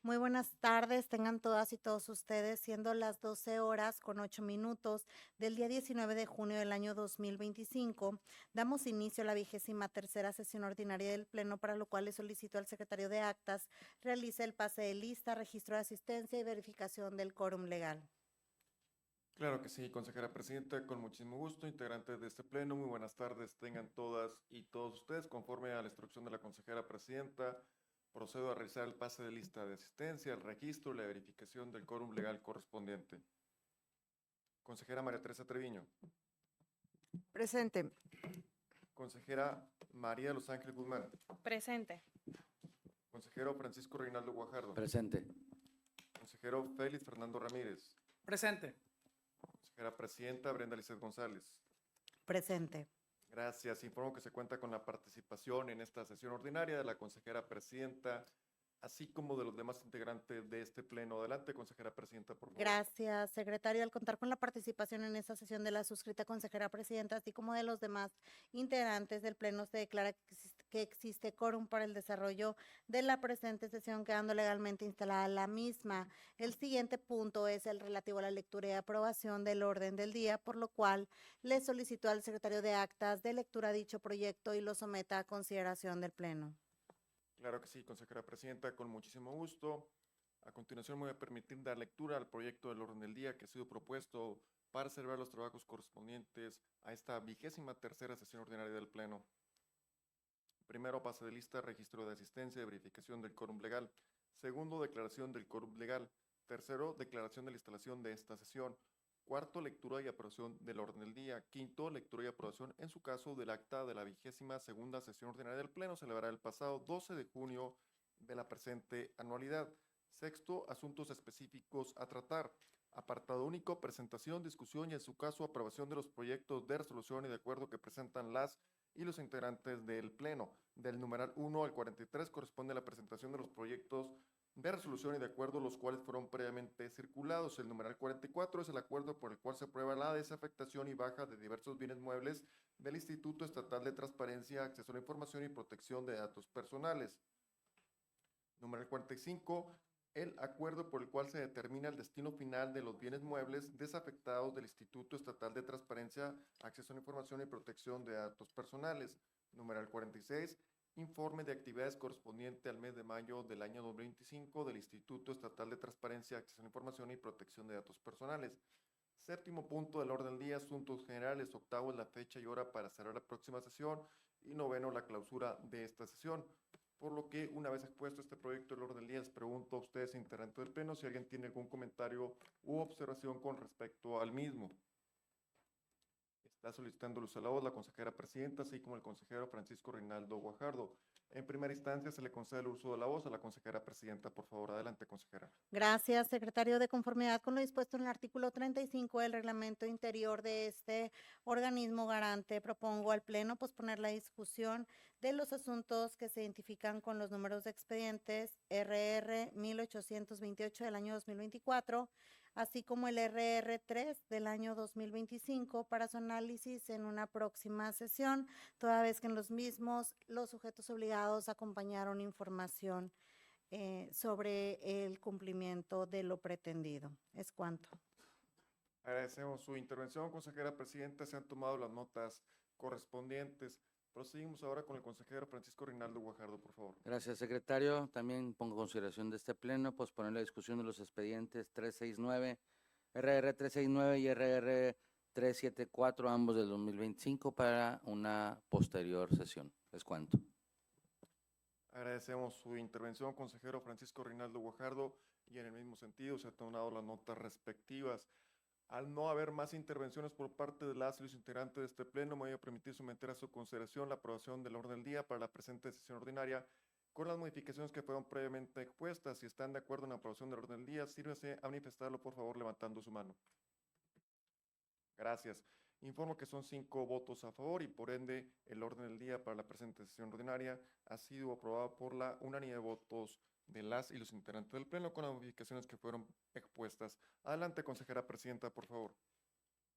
Muy buenas tardes, tengan todas y todos ustedes, siendo las 12 horas con 8 minutos del día 19 de junio del año 2025. Damos inicio a la 23ª sesión ordinaria del Pleno, para lo cual le solicito al secretario de Actas realice el pase de lista, registro de asistencia y verificación del quórum legal. Claro que sí, consejera presidenta, con muchísimo gusto, integrantes de este pleno, muy buenas tardes, tengan todas y todos ustedes. Conforme a la instrucción de la consejera presidenta, procedo a realizar el pase de lista de asistencia, el registro y la verificación del quórum legal correspondiente. Consejera María Teresa Treviño. Presente. Consejera María de Los Ángeles Guzmán. Presente. Consejero Francisco Reinaldo Guajardo. Presente. Consejero Félix Fernando Ramírez. Presente. Consejera presidenta Brenda Lizeth González. Presente. Gracias. Informo que se cuenta con la participación en esta sesión ordinaria de la consejera presidenta, así como de los demás integrantes de este pleno. Adelante, consejera presidenta, por favor. Gracias, secretario. Al contar con la participación en esta sesión de la suscrita consejera presidenta, así como de los demás integrantes del Pleno, se declara que existe quórum para el desarrollo de la presente sesión, quedando legalmente instalada la misma. El siguiente punto es el relativo a la lectura y aprobación del orden del día, por lo cual le solicito al secretario de Actas de lectura dicho proyecto y lo someta a consideración del Pleno. Claro que sí, consejera presidenta, con muchísimo gusto. A continuación me voy a permitir dar lectura al proyecto del orden del día que ha sido propuesto para celebrar los trabajos correspondientes a esta 23ª sesión ordinaria del Pleno. Primero, pase de lista, registro de asistencia y verificación del quórum legal. Segundo, declaración del quórum legal. Tercero, declaración de la instalación de esta sesión. Cuarto, lectura y aprobación del orden del día. Quinto, lectura y aprobación, en su caso, del acta de la 22ª sesión ordinaria del Pleno, celebrada el pasado 12 de junio de la presente anualidad. Sexto, asuntos específicos a tratar. Apartado único, presentación, discusión y, en su caso, aprobación de los proyectos de resolución y de acuerdo que presentan las y los integrantes del Pleno. Del numeral 1 al 43 corresponde la presentación de los proyectos de resolución y de acuerdo, los cuales fueron previamente circulados. El numeral 44 es el acuerdo por el cual se aprueba la desafectación y baja de diversos bienes muebles del Instituto Estatal de Transparencia, Acceso a la Información y Protección de Datos Personales. Numeral 45, el acuerdo por el cual se determina el destino final de los bienes muebles desafectados del Instituto Estatal de Transparencia, Acceso a la Información y Protección de Datos Personales. Numeral 46, informe de actividades correspondiente al mes de mayo del año 2025 del Instituto Estatal de Transparencia, Acceso a la Información y Protección de Datos Personales. Séptimo punto del orden del día, asuntos generales. Octavo es la fecha y hora para cerrar la próxima sesión. Y noveno, la clausura de esta sesión. Por lo que, una vez expuesto este proyecto del orden del día, les pregunto a ustedes, integrantes del Pleno, si alguien tiene algún comentario u observación con respecto al mismo. Está solicitando el uso de la voz la consejera presidenta, así como el consejero Francisco Reinaldo Guajardo. En primera instancia, se le concede el uso de la voz a la consejera presidenta. Por favor, adelante, consejera. Gracias, secretario. De conformidad con lo dispuesto en el artículo 35 del reglamento interior de este organismo garante, propongo al Pleno posponer la discusión de los asuntos que se identifican con los números de expedientes RR 1828 del año 2024, así como el RR 3 del año 2025, para su análisis en una próxima sesión, toda vez que en los mismos los sujetos obligados acompañaron información sobre el cumplimiento de lo pretendido. Es cuanto. Agradecemos su intervención, consejera presidenta. Se han tomado las notas correspondientes. Proseguimos ahora con el consejero Francisco Reinaldo Guajardo, por favor. Gracias, secretario. También pongo consideración de este pleno posponer la discusión de los expedientes 369, RR 369 y RR 374, ambos del 2025, para una posterior sesión. Es cuanto. Agradecemos su intervención, consejero Francisco Reinaldo Guajardo, y en el mismo sentido se han tomado las notas respectivas. Al no haber más intervenciones por parte de las y los integrantes de este pleno, me voy a permitir someter a su consideración la aprobación del orden del día para la presente sesión ordinaria con las modificaciones que fueron previamente expuestas. Si están de acuerdo en la aprobación del orden del día, sírvese a manifestarlo, por favor, levantando su mano. Gracias. Informo que son 5 votos a favor y por ende el orden del día para la presente sesión ordinaria ha sido aprobado por la unanimidad de votos de las y los integrantes del Pleno con las modificaciones que fueron expuestas. Adelante, consejera presidenta, por favor.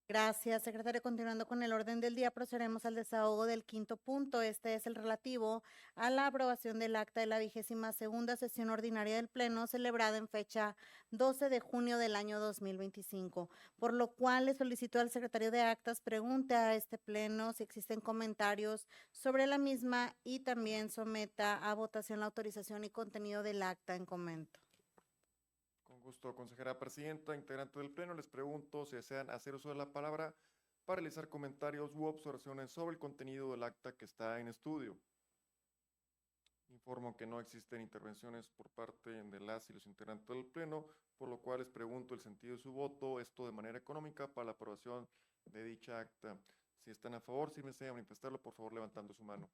Gracias, secretario. Continuando con el orden del día, procederemos al desahogo del quinto punto. Este es el relativo a la aprobación del acta de la 22ª sesión ordinaria del Pleno celebrada en fecha 12 de junio del año 2025, por lo cual le solicito al secretario de Actas pregunte a este Pleno si existen comentarios sobre la misma y también someta a votación la autorización y contenido del acta en comento. Con gusto, consejera presidenta, integrante del Pleno, les pregunto si desean hacer uso de la palabra para realizar comentarios u observaciones sobre el contenido del acta que está en estudio. Informo que no existen intervenciones por parte de las y los integrantes del Pleno, por lo cual les pregunto el sentido de su voto, esto de manera económica, para la aprobación de dicha acta. Si están a favor, si desean manifestarlo, por favor, levantando su mano.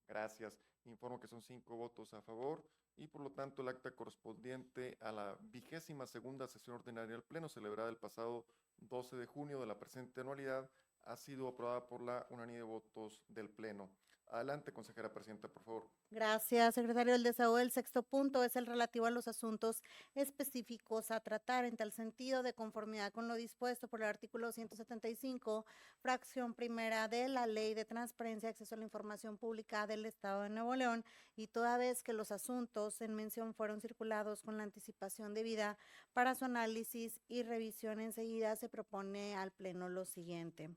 Gracias. Informo que son 5 votos a favor y por lo tanto el acta correspondiente a la 22ª sesión ordinaria del Pleno celebrada el pasado 12 de junio de la presente anualidad ha sido aprobada por la unanimidad de votos del Pleno. Adelante, consejera presidenta, por favor. Gracias, secretario. El desahogo del sexto punto es el relativo a los asuntos específicos a tratar en tal sentido, de conformidad con lo dispuesto por el artículo 175, fracción primera de la Ley de Transparencia y Acceso a la Información Pública del Estado de Nuevo León, y toda vez que los asuntos en mención fueron circulados con la anticipación debida para su análisis y revisión enseguida, se propone al Pleno lo siguiente.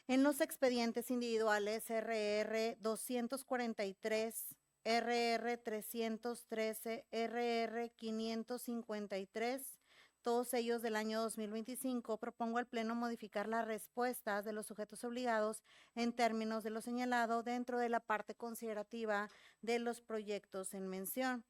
En los expedientes individuales RR 243, RR 313, RR 553, todos ellos del año 2025, propongo al Pleno modificar las respuestas de los sujetos obligados en términos de lo señalado dentro de la parte considerativa de los proyectos en mención.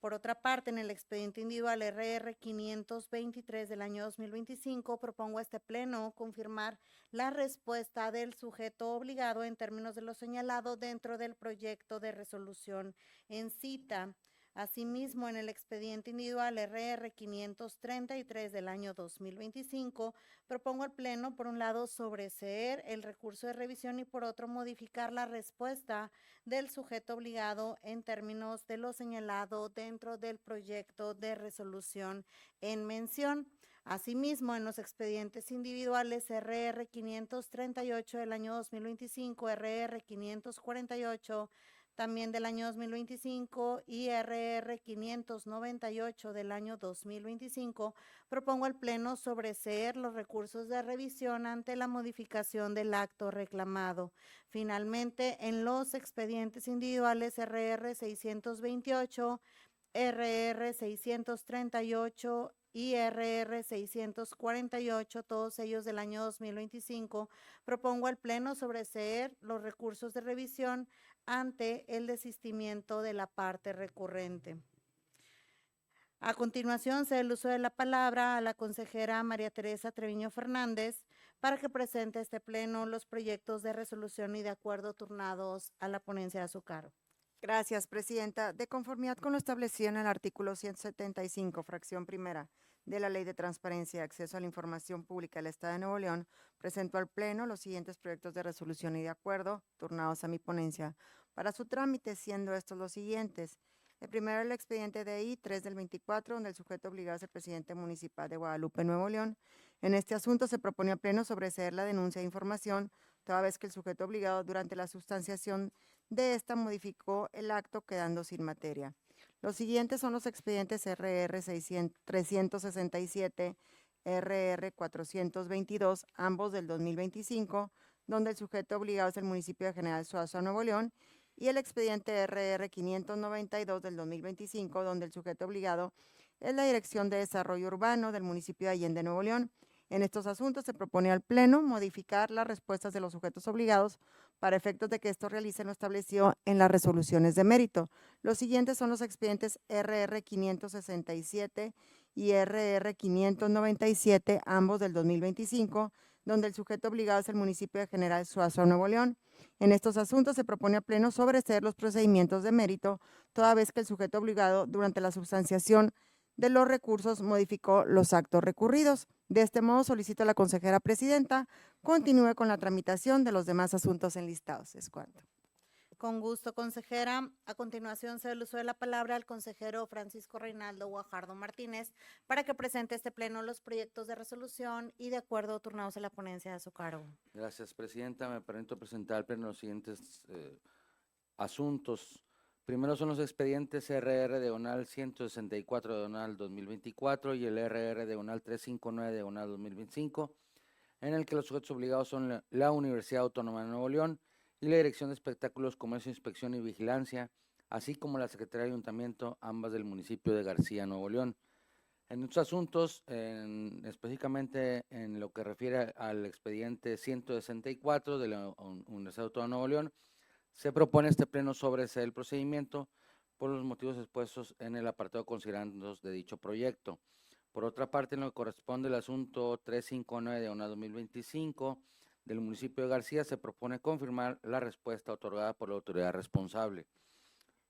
Por otra parte, en el expediente individual RR 523 del año 2025, propongo a este Pleno confirmar la respuesta del sujeto obligado en términos de lo señalado dentro del proyecto de resolución en cita. Asimismo, en el expediente individual RR 533 del año 2025, propongo al Pleno, por un lado, sobreseer el recurso de revisión y por otro, modificar la respuesta del sujeto obligado en términos de lo señalado dentro del proyecto de resolución en mención. Asimismo, en los expedientes individuales RR 538 del año 2025, RR 548 también del año 2025 y RR 598 del año 2025, propongo al Pleno sobreseer los recursos de revisión ante la modificación del acto reclamado. Finalmente, en los expedientes individuales RR 628, RR 638 y RR 648, todos ellos del año 2025, propongo al Pleno sobreseer los recursos de revisión ante el desistimiento de la parte recurrente. A continuación, cedo el uso de la palabra a la consejera María Teresa Treviño Fernández para que presente a este Pleno los proyectos de resolución y de acuerdo turnados a la ponencia a su cargo. Gracias, presidenta. De conformidad con lo establecido en el artículo 175, fracción primera de la Ley de Transparencia y Acceso a la Información Pública del Estado de Nuevo León, presento al Pleno los siguientes proyectos de resolución y de acuerdo turnados a mi ponencia para su trámite, siendo estos los siguientes. El primero, el expediente DI 3 del 24, donde el sujeto obligado es el presidente municipal de Guadalupe, Nuevo León. En este asunto se propone al Pleno sobreseer la denuncia de información, toda vez que el sujeto obligado durante la sustanciación de esta modificó el acto quedando sin materia. Los siguientes son los expedientes RR 367, RR 422, ambos del 2025, donde el sujeto obligado es el municipio de General Suazo, Nuevo León, y el expediente RR 592 del 2025, donde el sujeto obligado es la Dirección de Desarrollo Urbano del municipio de Allende, Nuevo León. En estos asuntos se propone al Pleno modificar las respuestas de los sujetos obligados para efectos de que esto realice lo establecido en las resoluciones de mérito. Los siguientes son los expedientes RR 567 y RR 597, ambos del 2025, donde el sujeto obligado es el municipio de General Suazo, Nuevo León. En estos asuntos se propone al Pleno sobreseer los procedimientos de mérito, toda vez que el sujeto obligado durante la substanciación de los recursos modificó los actos recurridos. De este modo, solicito a la consejera presidenta continúe con la tramitación de los demás asuntos enlistados. Es cuanto. Con gusto, consejera. A continuación, cedo el uso de la palabra al consejero Francisco Reinaldo Guajardo Martínez para que presente este pleno los proyectos de resolución y de acuerdo turnados en la ponencia a su cargo. Gracias, presidenta. Me permito presentar al pleno los siguientes asuntos. Primero son los expedientes RR diagonal 164 diagonal 2024 y el RR diagonal 359 diagonal 2025, en el que los sujetos obligados son la Universidad Autónoma de Nuevo León y la Dirección de Espectáculos, Comercio, Inspección y Vigilancia, así como la Secretaría de Ayuntamiento, ambas del municipio de García, Nuevo León. En estos asuntos, específicamente en lo que refiere al expediente 164 de la Universidad Autónoma de Nuevo León, se propone este pleno sobreseer el procedimiento por los motivos expuestos en el apartado considerandos de dicho proyecto. Por otra parte, en lo que corresponde al asunto 359/2025 del municipio de García, se propone confirmar la respuesta otorgada por la autoridad responsable.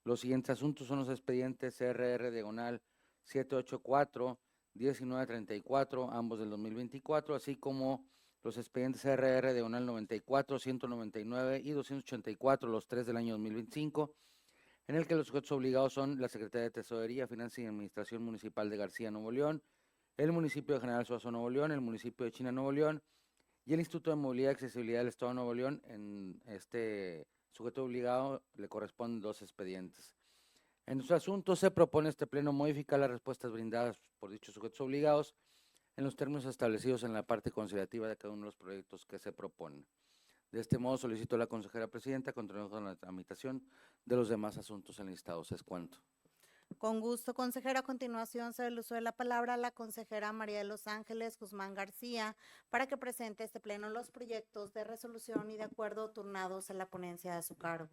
Los siguientes asuntos son los expedientes RR diagonal 784-1934, ambos del 2024, así como los expedientes RR diagonal 94, 199 y 284, los tres del año 2025, en el que los sujetos obligados son la Secretaría de Tesorería, Finanzas y Administración Municipal de García, Nuevo León, el municipio de General Suazo, Nuevo León, el municipio de China, Nuevo León, y el Instituto de Movilidad y Accesibilidad del Estado de Nuevo León. En este sujeto obligado le corresponden 2 expedientes. En los asuntos se propone este pleno modificar las respuestas brindadas por dichos sujetos obligados en los términos establecidos en la parte considerativa de cada uno de los proyectos que se proponen. De este modo, solicito a la consejera presidenta continuar con la tramitación de los demás asuntos enlistados. Es cuanto. Con gusto, consejera. A continuación, cedo el uso de la palabra a la consejera María de los Ángeles Guzmán García para que presente este pleno los proyectos de resolución y de acuerdo turnados en la ponencia a su cargo.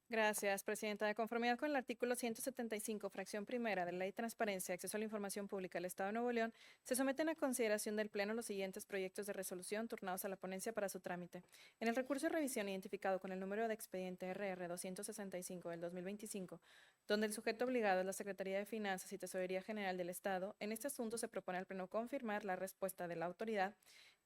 Gracias, presidenta. De conformidad con el artículo 175, fracción primera de la Ley de Transparencia y Acceso a la Información Pública del Estado de Nuevo León, se someten a consideración del Pleno los siguientes proyectos de resolución turnados a la ponencia para su trámite. En el recurso de revisión identificado con el número de expediente RR 265 del 2025, donde el sujeto obligado es la Secretaría de Finanzas y Tesorería General del Estado, en este asunto se propone al Pleno confirmar la respuesta de la autoridad,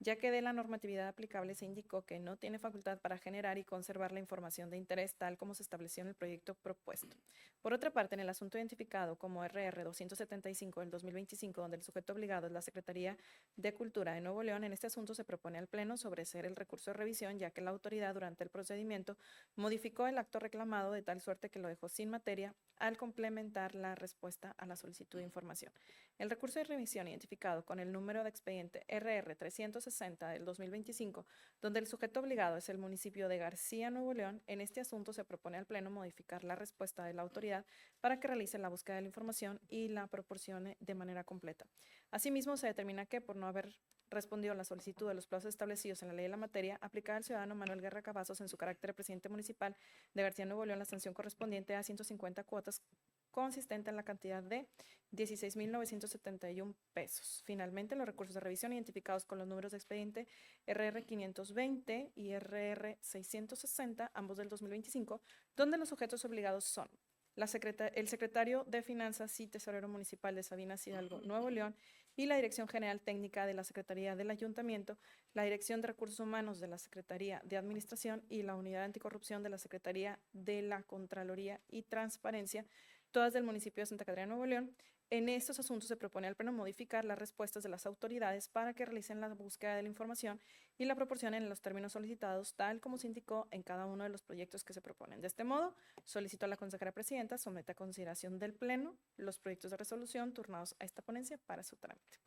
ya que de la normatividad aplicable se indicó que no tiene facultad para generar y conservar la información de interés tal como se estableció en el proyecto propuesto. Por otra parte, en el asunto identificado como RR 275 del 2025, donde el sujeto obligado es la Secretaría de Cultura de Nuevo León, en este asunto se propone al Pleno sobreseer el recurso de revisión, ya que la autoridad durante el procedimiento modificó el acto reclamado de tal suerte que lo dejó sin materia al complementar la respuesta a la solicitud de información. El recurso de revisión identificado con el número de expediente RR 360 del 2025, donde el sujeto obligado es el municipio de García, Nuevo León, en este asunto se propone al Pleno modificar la respuesta de la autoridad para que realice la búsqueda de la información y la proporcione de manera completa. Asimismo, se determina que por no haber respondió a la solicitud de los plazos establecidos en la ley de la materia, aplicar al ciudadano Manuel Guerra Cavazos en su carácter de presidente municipal de García, Nuevo León, la sanción correspondiente a 150 cuotas consistente en la cantidad de 16,971 pesos. Finalmente, los recursos de revisión identificados con los números de expediente RR 520 y RR 660, ambos del 2025, donde los sujetos obligados son el secretario de Finanzas y Tesorero Municipal de Sabinas Hidalgo, Nuevo León, y la Dirección General Técnica de la Secretaría del Ayuntamiento, la Dirección de Recursos Humanos de la Secretaría de Administración y la Unidad Anticorrupción de la Secretaría de la Contraloría y Transparencia, todas del municipio de Santa Catarina, Nuevo León. En estos asuntos se propone al Pleno modificar las respuestas de las autoridades para que realicen la búsqueda de la información y la proporcionen en los términos solicitados, tal como se indicó en cada uno de los proyectos que se proponen. De este modo, solicito a la consejera presidenta someta a consideración del Pleno los proyectos de resolución turnados a esta ponencia para su trámite.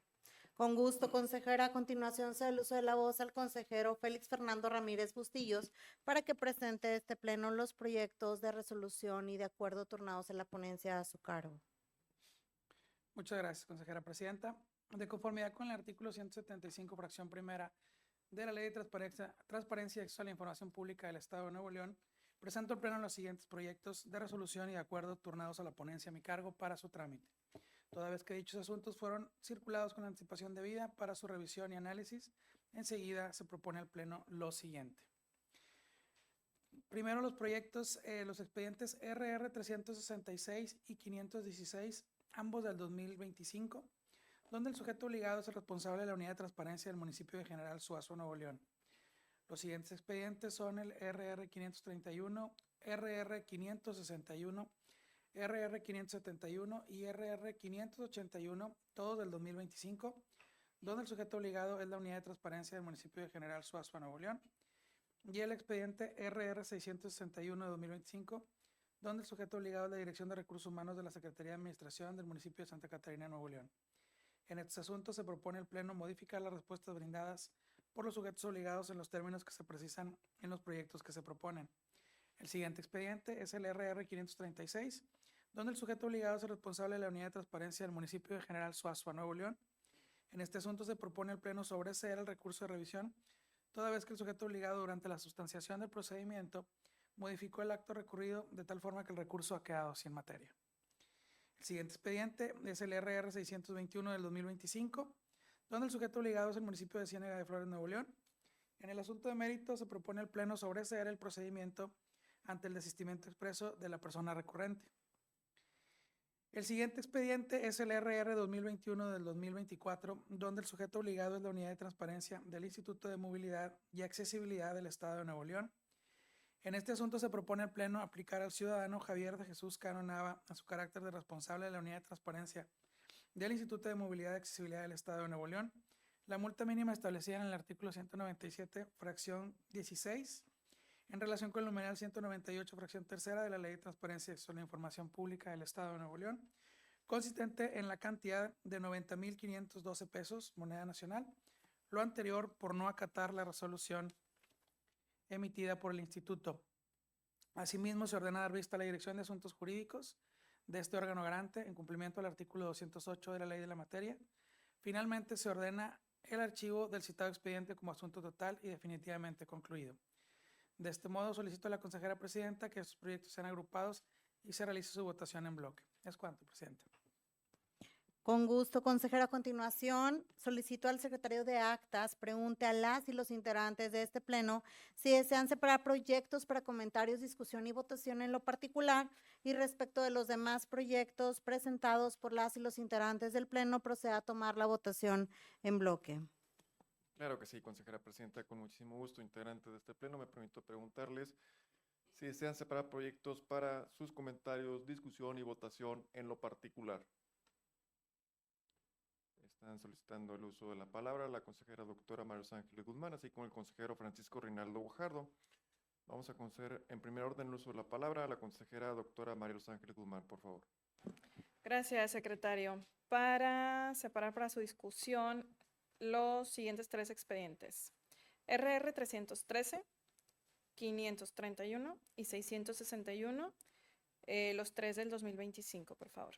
Con gusto, consejera. A continuación, cedo el uso de la voz al consejero Félix Fernando Ramírez Bustillos para que presente este pleno los proyectos de resolución y de acuerdo turnados en la ponencia a su cargo. Muchas gracias, consejera presidenta. De conformidad con el artículo 175, fracción primera de la Ley de Transparencia y Acceso a la Información Pública del Estado de Nuevo León, presento al Pleno los siguientes proyectos de resolución y de acuerdo turnados a la ponencia a mi cargo para su trámite. Toda vez que dichos asuntos fueron circulados con anticipación debida para su revisión y análisis, enseguida se propone al Pleno lo siguiente. Primero los proyectos, los expedientes RR 366 y 516, ambos del 2025, donde el sujeto obligado es el responsable de la Unidad de Transparencia del municipio de General Suazo, Nuevo León. Los siguientes expedientes son el RR 531, RR 561, RR 571 y RR 581, todos del 2025, donde el sujeto obligado es la Unidad de Transparencia del municipio de General Suazua, Nuevo León, y el expediente RR 661 de 2025, donde el sujeto obligado es la Dirección de Recursos Humanos de la Secretaría de Administración del municipio de Santa Catarina, Nuevo León. En estos asuntos se propone el Pleno modificar las respuestas brindadas por los sujetos obligados en los términos que se precisan en los proyectos que se proponen. El siguiente expediente es el RR 536, donde el sujeto obligado es el responsable de la Unidad de Transparencia del municipio de General Suazua, Nuevo León. En este asunto se propone al Pleno sobreseer el recurso de revisión, toda vez que el sujeto obligado durante la sustanciación del procedimiento modificó el acto recurrido de tal forma que el recurso ha quedado sin materia. El siguiente expediente es el RR 621 del 2025, donde el sujeto obligado es el municipio de Ciénega de Flores, Nuevo León. En el asunto de mérito se propone al Pleno sobreseer el procedimiento ante el desistimiento expreso de la persona recurrente. El siguiente expediente es el RR 2021 del 2024, donde el sujeto obligado es la Unidad de Transparencia del Instituto de Movilidad y Accesibilidad del Estado de Nuevo León. En este asunto se propone al Pleno aplicar al ciudadano Javier de Jesús Cano Nava a su carácter de responsable de la Unidad de Transparencia del Instituto de Movilidad y Accesibilidad del Estado de Nuevo León la multa mínima establecida en el artículo 197, fracción 16, en relación con el numeral 198, fracción tercera de la Ley de Transparencia y Acceso a la Información Pública del Estado de Nuevo León, consistente en la cantidad de 90,512 pesos, moneda nacional, lo anterior por no acatar la resolución emitida por el Instituto. Asimismo, se ordena dar vista a la Dirección de Asuntos Jurídicos de este órgano garante en cumplimiento del artículo 208 de la Ley de la Materia. Finalmente, se ordena el archivo del citado expediente como asunto total y definitivamente concluido. De este modo, solicito a la consejera presidenta que estos proyectos sean agrupados y se realice su votación en bloque. Es cuanto, presidenta. Con gusto, consejera. A continuación, solicito al secretario de Actas pregunte a las y los integrantes de este pleno si desean separar proyectos para comentarios, discusión y votación en lo particular, y respecto de los demás proyectos presentados por las y los integrantes del pleno, proceda a tomar la votación en bloque. Claro que sí, consejera presidenta, con muchísimo gusto, integrante de este pleno, me permito preguntarles si desean separar proyectos para sus comentarios, discusión y votación en lo particular. Están solicitando el uso de la palabra la consejera doctora María Ángeles Guzmán, así como el consejero Francisco Reinaldo Guajardo. Vamos a conceder en primer orden el uso de la palabra a la consejera doctora María Ángeles Guzmán, por favor. Gracias, secretario. Para separar para su discusión los siguientes tres expedientes: RR 313, 531 y 661, los tres del 2025, por favor.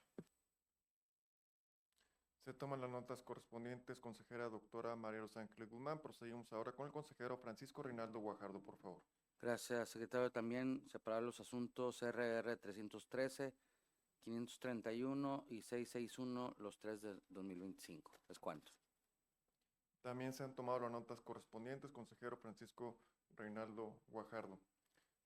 Se toman las notas correspondientes, consejera doctora María Ángeles Guzmán. Procedimos ahora con el consejero Francisco Reinaldo Guajardo, por favor. Gracias, secretario. También separar los asuntos RR 313, 531 y 661, los tres del 2025. ¿Es cuánto? También se han tomado las notas correspondientes, consejero Francisco Reinaldo Guajardo.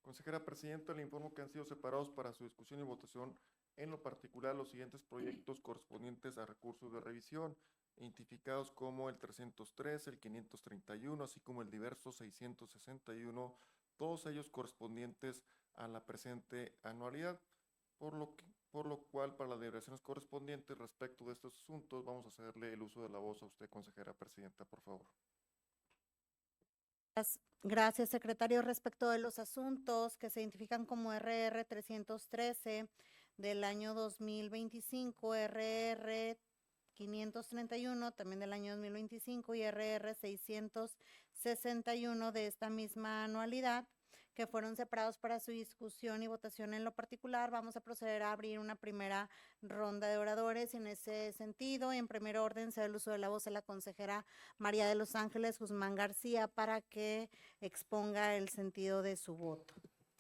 Consejera presidenta, le informo que han sido separados para su discusión y votación en lo particular los siguientes proyectos correspondientes a recursos de revisión, identificados como el 303, el 531, así como el diverso 661, todos ellos correspondientes a la presente anualidad, por lo cual para las deliberaciones correspondientes respecto de estos asuntos vamos a cederle el uso de la voz a usted, consejera presidenta, por favor. Gracias, secretario. Respecto de los asuntos que se identifican como RR 313 del año 2025, RR 531 también del año 2025 y RR 661 de esta misma anualidad, que fueron separados para su discusión y votación en lo particular, vamos a proceder a abrir una primera ronda de oradores. En ese sentido, en primer orden, se da el uso de la voz a la consejera María de los Ángeles Guzmán García para que exponga el sentido de su voto.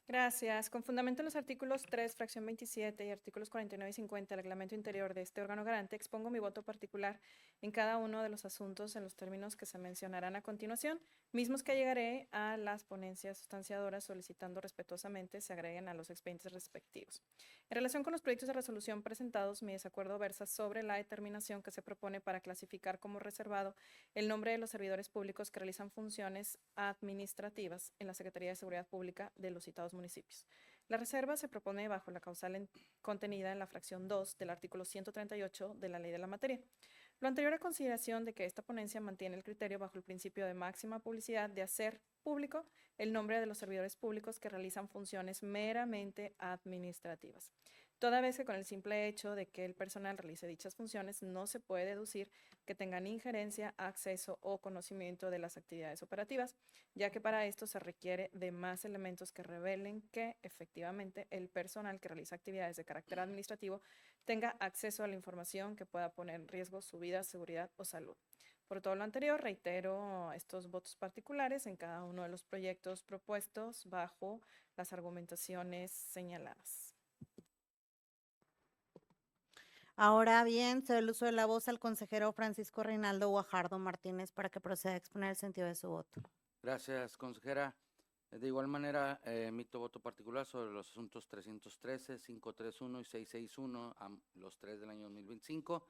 Gracias. Con fundamento en los artículos 3, fracción 27 y artículos 49 y 50 del reglamento interior de este órgano garante, expongo mi voto particular en cada uno de los asuntos en los términos que se mencionarán a continuación, mismos que llegaré a las ponencias sustanciadoras solicitando respetuosamente se agreguen a los expedientes respectivos. En relación con los proyectos de resolución presentados, mi desacuerdo versa sobre la determinación que se propone para clasificar como reservado el nombre de los servidores públicos que realizan funciones administrativas en la Secretaría de Seguridad Pública de los citados municipios. La reserva se propone bajo la causal contenida en la fracción 2 del artículo 138 de la Ley de la Materia. Lo anterior a consideración de que esta ponencia mantiene el criterio bajo el principio de máxima publicidad de hacer público el nombre de los servidores públicos que realizan funciones meramente administrativas. Toda vez que con el simple hecho de que el personal realice dichas funciones no se puede deducir que tengan injerencia, acceso o conocimiento de las actividades operativas, ya que para esto se requiere de más elementos que revelen que efectivamente el personal que realiza actividades de carácter administrativo tenga acceso a la información que pueda poner en riesgo su vida, seguridad o salud. Por todo lo anterior, reitero estos votos particulares en cada uno de los proyectos propuestos bajo las argumentaciones señaladas. Ahora bien, cedo el uso de la voz al consejero Francisco Reinaldo Guajardo Martínez para que proceda a exponer el sentido de su voto. Gracias, consejera. De igual manera, emito voto particular sobre los asuntos 313, 531 y 661, los tres del año 2025.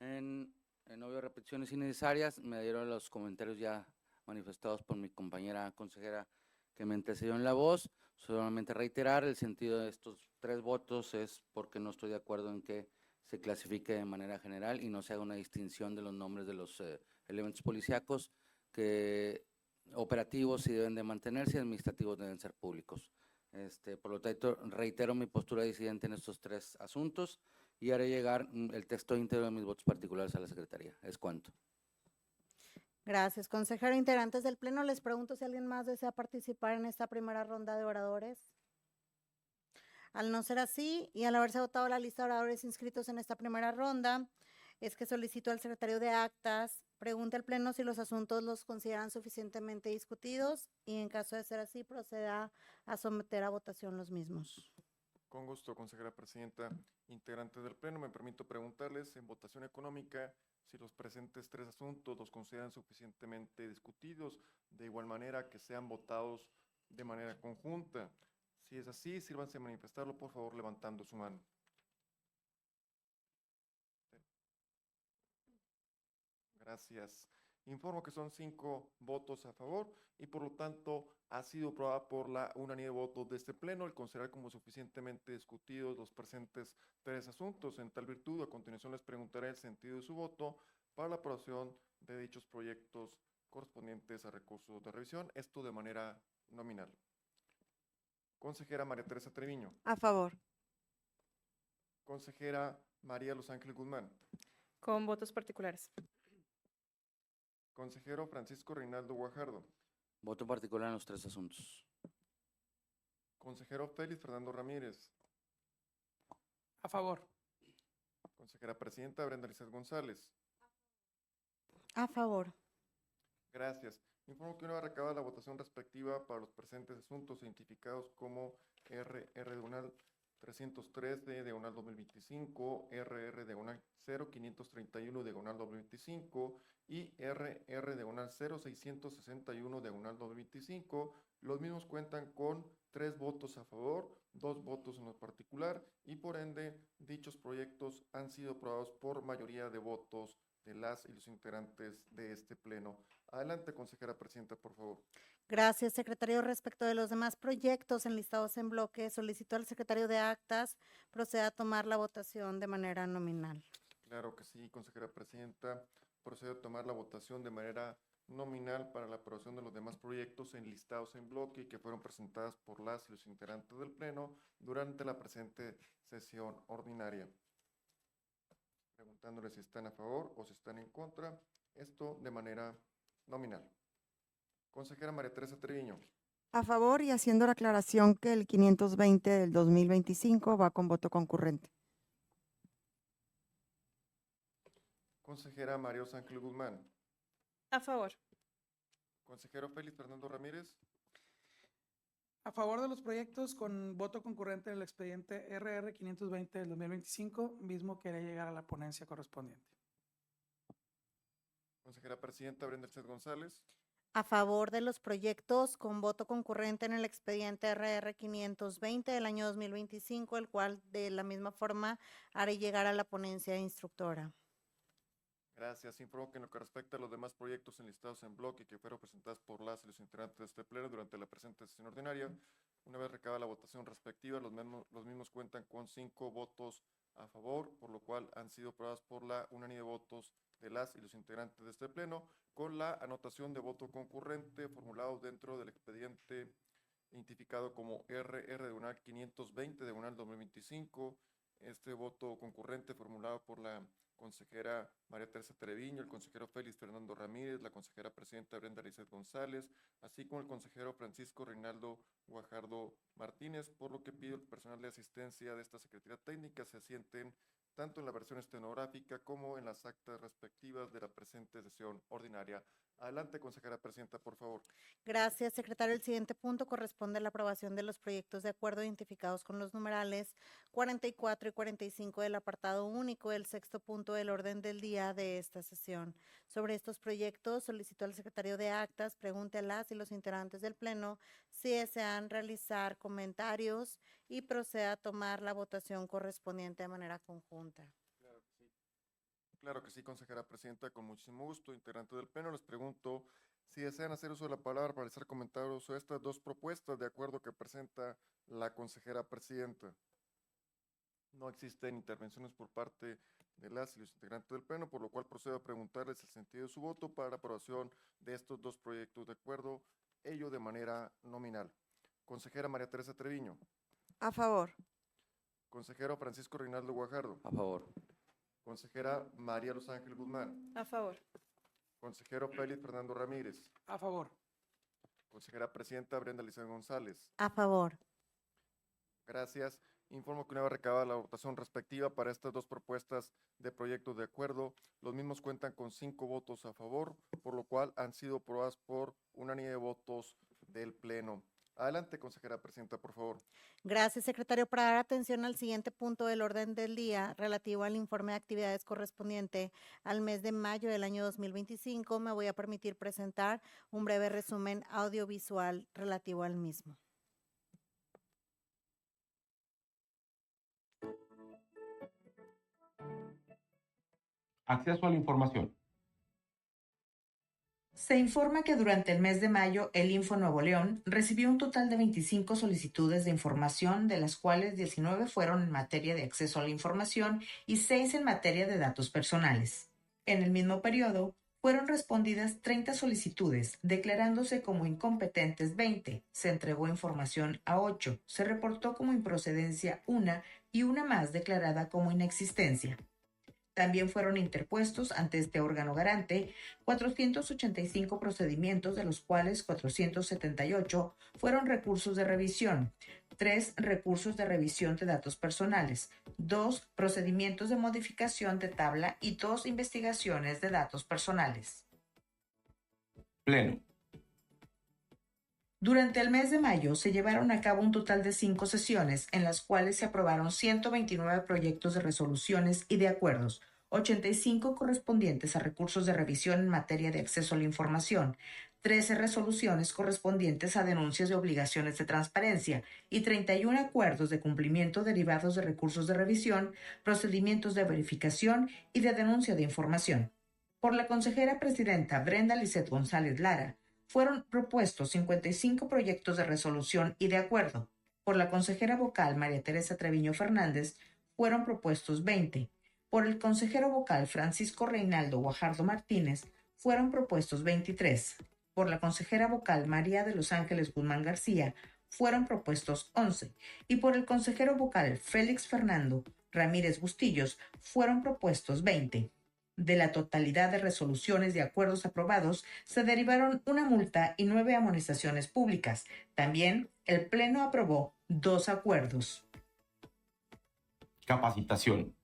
En no veo repeticiones innecesarias, me dieron los comentarios ya manifestados por mi compañera consejera que me antecedió en la voz. Solamente reiterar el sentido de estos tres votos es porque no estoy de acuerdo en que se clasifique de manera general y no se haga una distinción de los nombres de los elementos policíacos que operativos sí deben de mantenerse y administrativos deben ser públicos. Por lo tanto, reitero mi postura disidente en estos tres asuntos y haré llegar el texto íntegro de mis votos particulares a la Secretaría. Es cuanto. Gracias, consejero. Integrantes del Pleno, les pregunto si alguien más desea participar en esta primera ronda de oradores. Al no ser así, y al haberse votado la lista de oradores inscritos en esta primera ronda, es que solicito al secretario de Actas pregunte al Pleno si los asuntos los consideran suficientemente discutidos y en caso de ser así, proceda a someter a votación los mismos. Con gusto, consejera presidenta. Integrantes del Pleno, me permito preguntarles en votación económica si los presentes tres asuntos los consideran suficientemente discutidos, de igual manera que sean votados de manera conjunta. Si es así, sírvanse a manifestarlo, por favor, levantando su mano. Gracias. Informo que son 5 votos a favor y por lo tanto ha sido aprobada por la unanimidad de votos de este Pleno el considerar como suficientemente discutidos los presentes tres asuntos. En tal virtud, a continuación les preguntaré el sentido de su voto para la aprobación de dichos proyectos correspondientes a recursos de revisión, esto de manera nominal. Consejera María Teresa Treviño. A favor. Consejera María Los Ángeles Guzmán. Con votos particulares. Consejero Francisco Reinaldo Guajardo. Voto particular en los tres asuntos. Consejero Félix Fernando Ramírez. A favor. Consejera Presidenta Brenda Lizeth González. A favor. Gracias. Informo que una vez recabada la votación respectiva para los presentes asuntos identificados como RR diagonal 303 de diagonal 2025, RR diagonal 0531 diagonal 2025 y RR diagonal 0661 diagonal 2025, los mismos cuentan con 3 votos a favor, 2 votos en lo particular y por ende dichos proyectos han sido aprobados por mayoría de votos de las y los integrantes de este Pleno. Adelante, consejera presidenta, por favor. Gracias, secretario. Respecto de los demás proyectos enlistados en bloque, solicito al secretario de Actas proceda a tomar la votación de manera nominal. Claro que sí, consejera presidenta. Procedo a tomar la votación de manera nominal para la aprobación de los demás proyectos enlistados en bloque y que fueron presentadas por las y los integrantes del Pleno durante la presente sesión ordinaria. Preguntándoles si están a favor o si están en contra, esto de manera nominal. Consejera María Teresa Treviño. A favor y haciendo la aclaración que el 520 del 2025 va con voto concurrente. Consejera María Los Ángeles Guzmán. A favor. Consejero Félix Fernando Ramírez. A favor de los proyectos con voto concurrente del expediente RR 520 del 2025, mismo que hará llegar a la ponencia correspondiente. Consejera Presidenta Brenda Lizeth González. a favor de los proyectos con voto concurrente en el expediente RR 520 del año 2025, el cual de la misma forma haré llegar a la ponencia instructora. Gracias. Informo que en lo que respecta a los demás proyectos enlistados en bloque y que fueron presentados por las y los integrantes de este pleno durante la presente sesión ordinaria, una vez recabada la votación respectiva, los mismos cuentan con 5 votos a favor, por lo cual han sido aprobados por la unanimidad de votos de las y los integrantes de este pleno, con la anotación de voto concurrente formulado dentro del expediente identificado como RR diagonal 520 diagonal 2025. Este voto concurrente formulado por la consejera María Teresa Treviño, el consejero Félix Fernando Ramírez, la consejera presidenta Brenda Lizeth González, así como el consejero Francisco Reinaldo Guajardo Martínez, por lo que pido al personal de asistencia de esta Secretaría Técnica se asienten tanto en la versión estenográfica como en las actas respectivas de la presente sesión ordinaria. Adelante, consejera presidenta, por favor. Gracias, secretario. El siguiente punto corresponde a la aprobación de los proyectos de acuerdo identificados con los numerales 44 y 45 del apartado único del sexto punto del orden del día de esta sesión. Sobre estos proyectos, solicito al secretario de actas pregunte a las y los integrantes del pleno si desean realizar comentarios y proceda a tomar la votación correspondiente de manera conjunta. Claro que sí, consejera presidenta, con muchísimo gusto. Integrantes del pleno, les pregunto si desean hacer uso de la palabra para realizar comentarios sobre estas dos propuestas de acuerdo que presenta la consejera presidenta. No existen intervenciones por parte de las y los integrantes del pleno, por lo cual procedo a preguntarles el sentido de su voto para la aprobación de estos dos proyectos de acuerdo, ello de manera nominal. Consejera María Teresa Treviño. A favor. Consejero Francisco Reinaldo Guajardo. A favor. Consejera María Los Ángeles Guzmán. A favor. Consejero Félix Fernando Ramírez. A favor. Consejera presidenta Brenda Lizeth González. A favor. Gracias. Informo que una vez recabada la votación respectiva para estas dos propuestas de proyectos de acuerdo, los mismos cuentan con 5 votos a favor, por lo cual han sido aprobadas por unanimidad de votos del Pleno. Adelante, consejera presidenta, por favor. Gracias, secretario. Para dar atención al siguiente punto del orden del día relativo al informe de actividades correspondiente al mes de mayo del año 2025, me voy a permitir presentar un breve resumen audiovisual relativo al mismo. Acceso a la información. Se informa que durante el mes de mayo, el Info Nuevo León recibió un total de 25 solicitudes de información, de las cuales 19 fueron en materia de acceso a la información y 6 en materia de datos personales. En el mismo periodo, fueron respondidas 30 solicitudes, declarándose como incompetentes 20, se entregó información a 8, se reportó como improcedencia 1 y una más declarada como inexistencia. También fueron interpuestos ante este órgano garante 485 procedimientos, de los cuales 478 fueron recursos de revisión, 3 recursos de revisión de datos personales, 2 procedimientos de modificación de tabla y 2 investigaciones de datos personales. Pleno. Durante el mes de mayo se llevaron a cabo un total de 5 sesiones en las cuales se aprobaron 129 proyectos de resoluciones y de acuerdos, 85 correspondientes a recursos de revisión en materia de acceso a la información, 13 resoluciones correspondientes a denuncias de obligaciones de transparencia y 31 acuerdos de cumplimiento derivados de recursos de revisión, procedimientos de verificación y de denuncia de información. Por la consejera presidenta Brenda Lizeth González Lara, fueron propuestos 55 proyectos de resolución y de acuerdo. Por la consejera vocal María Teresa Treviño Fernández, fueron propuestos 20. Por el consejero vocal Francisco Reinaldo Guajardo Martínez, fueron propuestos 23. Por la consejera vocal María de Los Ángeles Guzmán García, fueron propuestos 11. Y por el consejero vocal Félix Fernando Ramírez Bustillos, fueron propuestos 20. De la totalidad de resoluciones de acuerdos aprobados, se derivaron una multa y 9 amonestaciones públicas. También el Pleno aprobó 2 acuerdos. Capacitación.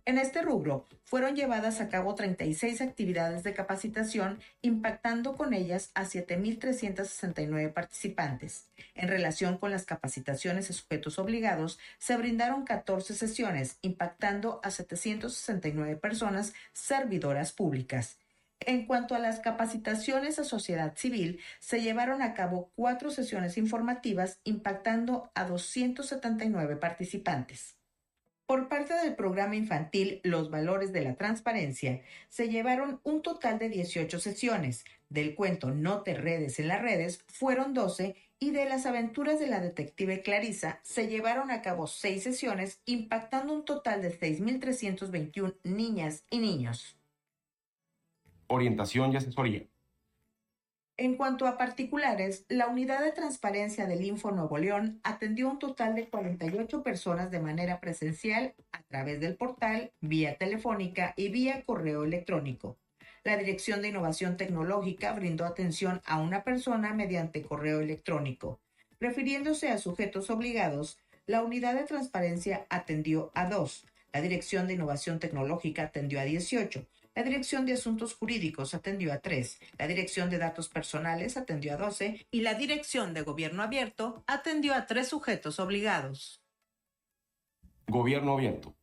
En este rubro, fueron llevadas a cabo 36 actividades de capacitación, impactando con ellas a 7,369 participantes. En relación con las capacitaciones a sujetos obligados, se brindaron 14 sesiones, impactando a 769 personas servidoras públicas. En cuanto a las capacitaciones a sociedad civil, se llevaron a cabo 4 sesiones informativas impactando a 279 participantes. Por parte del programa infantil Los Valores de la Transparencia, se llevaron un total de 18 sesiones. Del cuento No te redes en las redes fueron 12 y de las aventuras de la detective Clarisa se llevaron a cabo 6 sesiones impactando un total de 6.321 niñas y niños. Orientación y asesoría. En cuanto a particulares, la Unidad de Transparencia del Info Nuevo León atendió un total de 48 personas de manera presencial a través del portal, vía telefónica y vía correo electrónico. La Dirección de Innovación Tecnológica brindó atención a una persona mediante correo electrónico. Refiriéndose a sujetos obligados, la Unidad de Transparencia atendió a 2. La Dirección de Innovación Tecnológica atendió a 18. La Dirección de Asuntos Jurídicos atendió a 3, la Dirección de Datos Personales atendió a 12 y la Dirección de Gobierno Abierto atendió a 3 sujetos obligados. Gobierno abierto.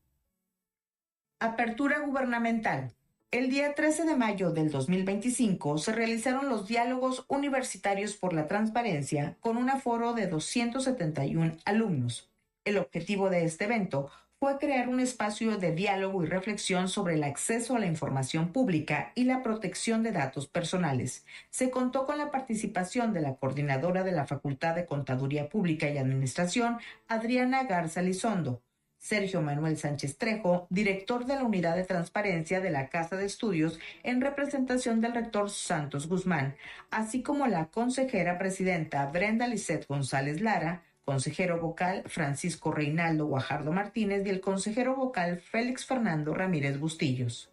Apertura gubernamental. El día 13 de mayo del 2025 se realizaron los diálogos universitarios por la transparencia con un aforo de 271 alumnos. El objetivo de este evento fue crear un espacio de diálogo y reflexión sobre el acceso a la información pública y la protección de datos personales. Se contó con la participación de la coordinadora de la Facultad de Contaduría Pública y Administración, Adriana Garza Lizondo, Sergio Manuel Sánchez Trejo, director de la Unidad de Transparencia de la Casa de Estudios, en representación del rector Santos Guzmán, así como la consejera presidenta Brenda Lisset González Lara, consejero vocal Francisco Reinaldo Guajardo Martínez y el consejero vocal Félix Fernando Ramírez Bustillos.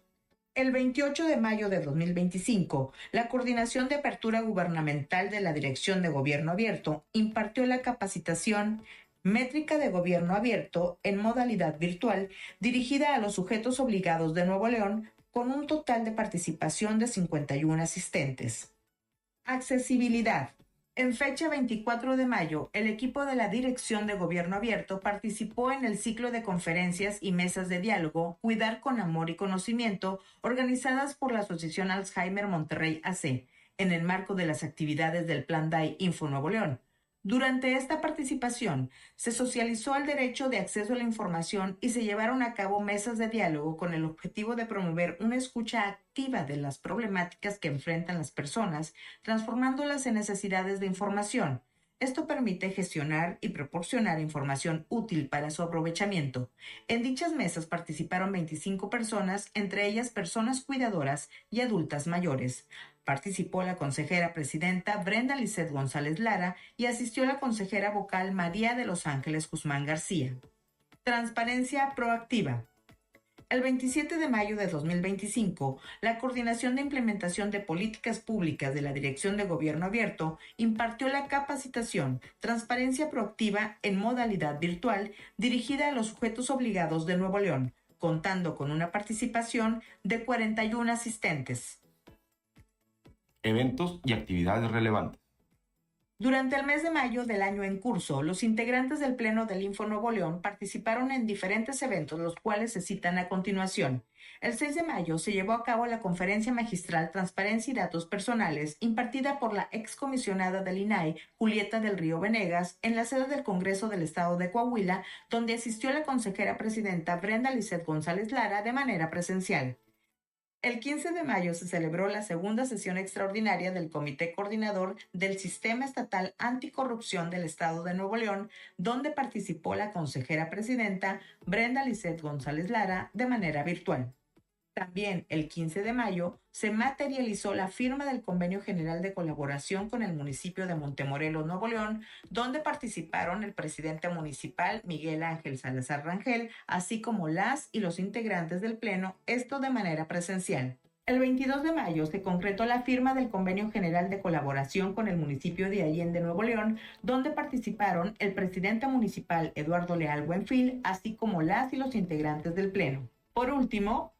El 28 de mayo de 2025, la Coordinación de Apertura Gubernamental de la Dirección de Gobierno Abierto impartió la capacitación Métrica de Gobierno Abierto en modalidad virtual dirigida a los sujetos obligados de Nuevo León con un total de participación de 51 asistentes. Accesibilidad. En fecha 24 de mayo, el equipo de la Dirección de Gobierno Abierto participó en el ciclo de conferencias y mesas de diálogo Cuidar con Amor y Conocimiento, organizadas por la Asociación Alzheimer Monterrey AC, en el marco de las actividades del Plan DAI Info Nuevo León. Durante esta participación, se socializó el derecho de acceso a la información y se llevaron a cabo mesas de diálogo con el objetivo de promover una escucha activa de las problemáticas que enfrentan las personas, transformándolas en necesidades de información. Esto permite gestionar y proporcionar información útil para su aprovechamiento. En dichas mesas participaron 25 personas, entre ellas personas cuidadoras y adultas mayores. Participó la consejera presidenta Brenda Lisset González Lara y asistió la consejera vocal María de los Ángeles Guzmán García. Transparencia proactiva. El 27 de mayo de 2025, la Coordinación de Implementación de Políticas Públicas de la Dirección de Gobierno Abierto impartió la capacitación Transparencia Proactiva en modalidad virtual dirigida a los sujetos obligados de Nuevo León, contando con una participación de 41 asistentes. Eventos y actividades relevantes. Durante el mes de mayo del año en curso, los integrantes del Pleno del Info Nuevo León participaron en diferentes eventos, los cuales se citan a continuación. El 6 de mayo se llevó a cabo la Conferencia Magistral Transparencia y Datos Personales, impartida por la excomisionada del INAI, Julieta del Río Venegas, en la sede del Congreso del Estado de Coahuila, donde asistió la consejera presidenta Brenda Lisset González Lara de manera presencial. El 15 de mayo se celebró la segunda sesión extraordinaria del Comité Coordinador del Sistema Estatal Anticorrupción del Estado de Nuevo León, donde participó la consejera presidenta Brenda Lisset González Lara de manera virtual. También el 15 de mayo se materializó la firma del Convenio General de Colaboración con el municipio de Montemorelos, Nuevo León, donde participaron el presidente municipal Miguel Ángel Salazar Rangel, así como las y los integrantes del Pleno, esto de manera presencial. El 22 de mayo se concretó la firma del Convenio General de Colaboración con el municipio de Allende, Nuevo León, donde participaron el presidente municipal Eduardo Leal Buenfil, así como las y los integrantes del Pleno. Por último,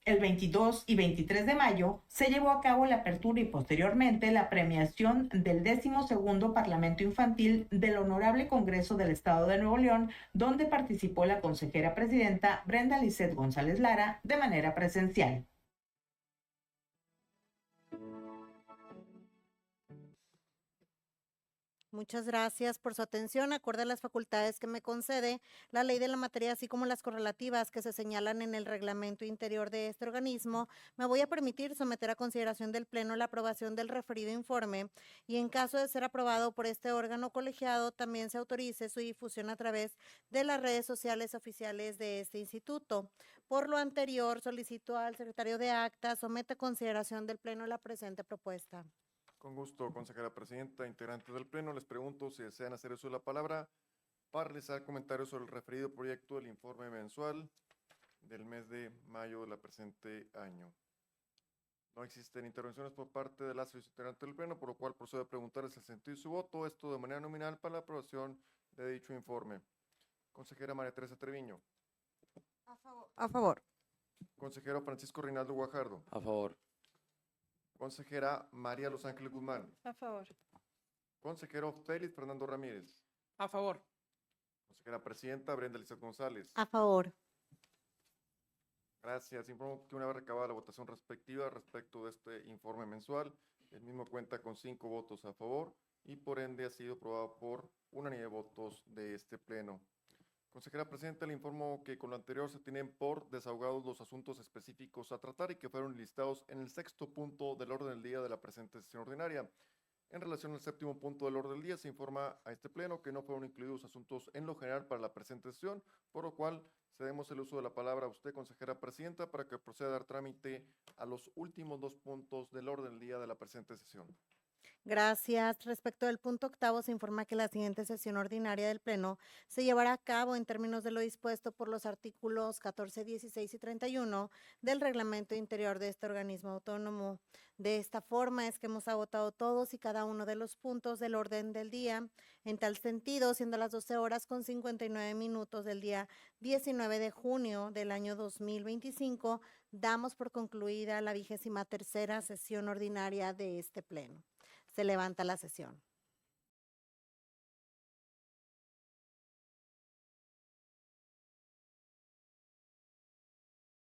el 22 y 23 de mayo se llevó a cabo la apertura y posteriormente la premiación del 12º Parlamento Infantil del Honorable Congreso del Estado de Nuevo León, donde participó la consejera presidenta Brenda Lisset González Lara de manera presencial. Muchas gracias por su atención. Acorde a las facultades que me concede la ley de la materia, así como las correlativas que se señalan en el reglamento interior de este organismo, me voy a permitir someter a consideración del Pleno la aprobación del referido informe y en caso de ser aprobado por este órgano colegiado, también se autorice su difusión a través de las redes sociales oficiales de este instituto. Por lo anterior, solicito al secretario de Actas someta a consideración del Pleno la presente propuesta. Con gusto, consejera presidenta, integrantes del Pleno, les pregunto si desean hacer uso de la palabra para realizar comentarios sobre el referido proyecto del informe mensual del mes de mayo del presente año. No existen intervenciones por parte de las integrantes del Pleno, por lo cual procedo a preguntarles el sentido de su voto, esto de manera nominal para la aprobación de dicho informe. Consejera María Teresa Treviño. A favor. Consejero Francisco Reinaldo Guajardo. A favor. Consejera María Los Ángeles Guzmán. A favor. Consejero Félix Fernando Ramírez. A favor. Consejera Presidenta Brenda Lizeth González. A favor. Gracias. Informo que una vez recabada la votación respectiva respecto de este informe mensual, el mismo cuenta con 5 votos a favor y por ende ha sido aprobado por unanimidad de votos de este Pleno. Consejera Presidenta, le informo que con lo anterior se tienen por desahogados los asuntos específicos a tratar y que fueron listados en el 6º punto del orden del día de la presente sesión ordinaria. En relación al 7º punto del orden del día, se informa a este Pleno que no fueron incluidos asuntos en lo general para la presente sesión, por lo cual cedemos el uso de la palabra a usted, consejera presidenta, para que proceda a dar trámite a los últimos 2 puntos del orden del día de la presente sesión. Gracias. Respecto del punto 8, se informa que la siguiente sesión ordinaria del Pleno se llevará a cabo en términos de lo dispuesto por los artículos 14, 16 y 31 del reglamento interior de este organismo autónomo. De esta forma es que hemos agotado todos y cada uno de los puntos del orden del día. En tal sentido, siendo las 12:59 del día 19 de junio del año 2025, damos por concluida la 23ª sesión ordinaria de este Pleno. Se levanta la sesión.